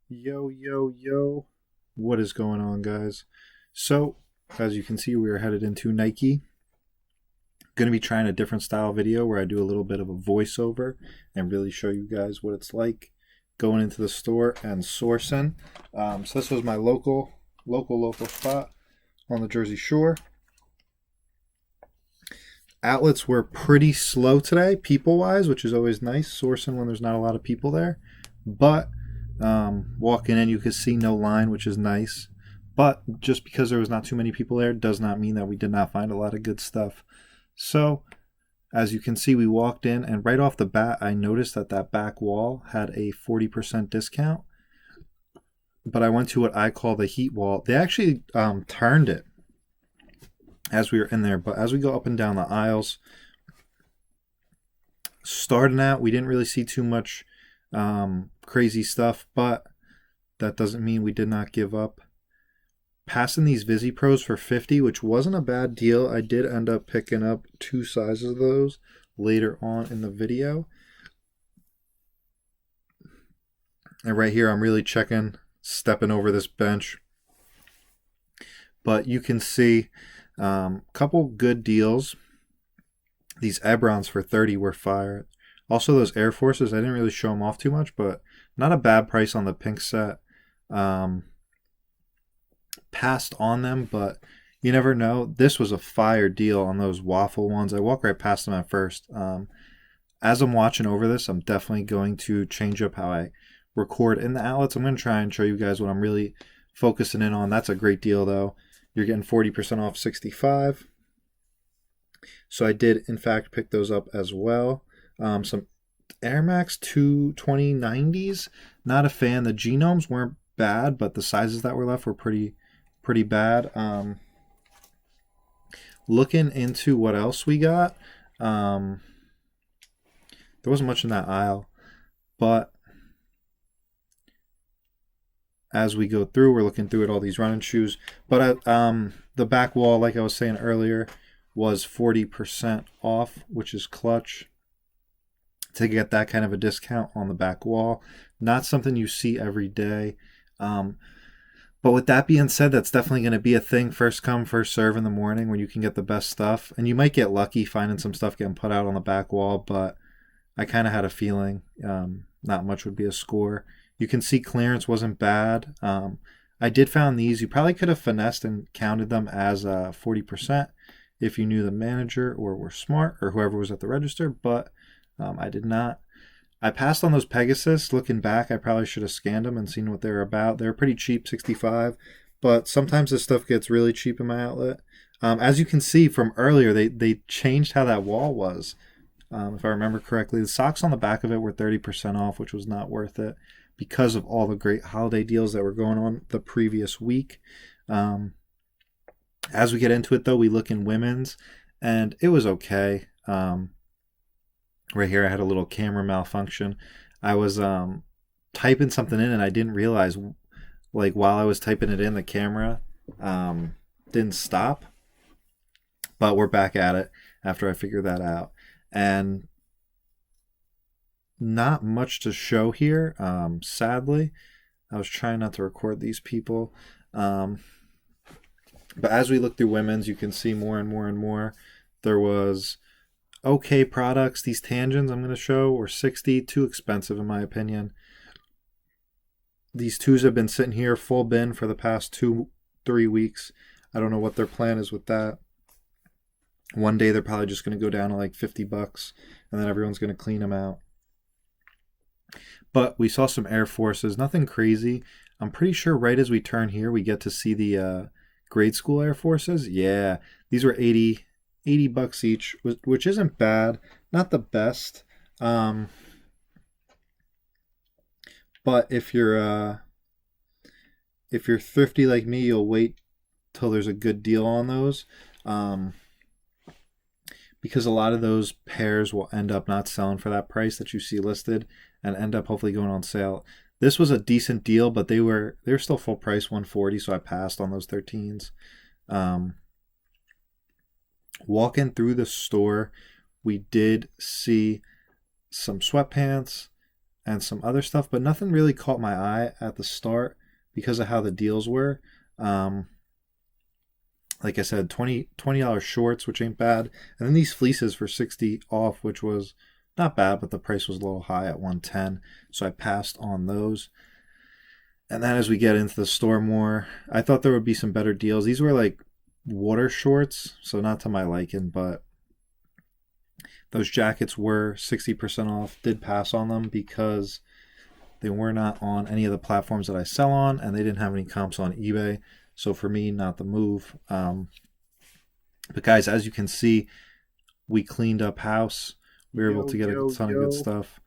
Yo, yo, yo. What is going on, guys? So, as you can see, we are headed into Nike. Going to be trying a different style video where I do a little bit of a voiceover and really show you guys what it's like going into the store and sourcing. So this was my local spot on the Jersey Shore. Outlets were pretty slow today, people-wise, which is always nice, sourcing when there's not a lot of people there. But walking in, you could see no line, which is nice. But just because there was not too many people there does not mean that we did not find a lot of good stuff. So, as you can see, we walked in, and right off the bat, I noticed that that back wall had a 40% discount. But I went to what I call the heat wall. They actually turned it as we were in there. But as we go up and down the aisles, starting out, we didn't really see too much crazy stuff, but that doesn't mean we did not give up. Passing these Visi Pros for 50, which wasn't a bad deal. I did end up picking up two sizes of those later on in the video. And right here, I'm really stepping over this bench. But you can see a couple good deals. These Ebrons for 30 were fire. Also, those Air Forces, I didn't really show them off too much, but not a bad price on the pink set. Passed on them, but you never know. This was a fire deal on those waffle ones. I walked right past them at first. As I'm watching over this, I'm definitely going to change up how I record in the outlets. I'm going to try and show you guys what I'm really focusing in on. That's a great deal, though. You're getting 40% off 65. So I did, in fact, pick those up as well. Some Air Max 22090s. Not a fan. The genomes weren't bad, but the sizes that were left were pretty bad. Looking into what else we got, there wasn't much in that aisle, but as we go through, we're looking through at all these running shoes. But the back wall, like I was saying earlier, was 40% off, which is clutch to get that kind of a discount on the back wall. Not something you see every day. But with that being said, that's definitely going to be a thing. First come, first serve in the morning when you can get the best stuff. And you might get lucky finding some stuff getting put out on the back wall, but I kind of had a feeling not much would be a score. You can see clearance wasn't bad. I did found these. You probably could have finessed and counted them as 40% if you knew the manager or were smart or whoever was at the register, but I did not. I passed on those Pegasus. Looking back, I probably should have scanned them and seen what they were about. They were pretty cheap, 65, but sometimes this stuff gets really cheap in my outlet. As you can see from earlier, they changed how that wall was. If I remember correctly, the socks on the back of it were 30% off, which was not worth it because of all the great holiday deals that were going on the previous week. As we get into it, though, we look in women's, and it was okay. Right here, I had a little camera malfunction. I was typing something in, and I didn't realize, like, while I was typing it in, the camera didn't stop. But we're back at it after I figured that out. And not much to show here, sadly. I was trying not to record these people. But as we look through women's, you can see more and more and more. There was okay products. These tangents I'm going to show were 60, too expensive in my opinion. These twos have been sitting here full bin for the past 2-3 weeks. I don't know what their plan is with that. One day they're probably just going to go down to like $50 and then everyone's going to clean them out. But we saw some Air Forces, nothing crazy. I'm pretty sure right as we turn here we get to see the grade school Air Forces. Yeah, these were $80 each, which isn't bad. Not the best. But if you're thrifty like me, you'll wait till there's a good deal on those. Because a lot of those pairs will end up not selling for that price that you see listed and end up hopefully going on sale. This was a decent deal, but they were still full price, 140, so I passed on those 13s. Walking through the store, we did see some sweatpants and some other stuff, but nothing really caught my eye at the start because of how the deals were. Um, like I said, $20 shorts, which ain't bad, and then these fleeces for 60 off, which was not bad, but the price was a little high at 110, so I passed on those. And then as we get into the store more, I thought there would be some better deals. These were like water shorts, so not to my liking, but those jackets were 60% off. Did pass on them because they were not on any of the platforms that I sell on, and they didn't have any comps on eBay. So for me, not the move. But guys, as you can see, we cleaned up house. We were able to get a ton of good stuff.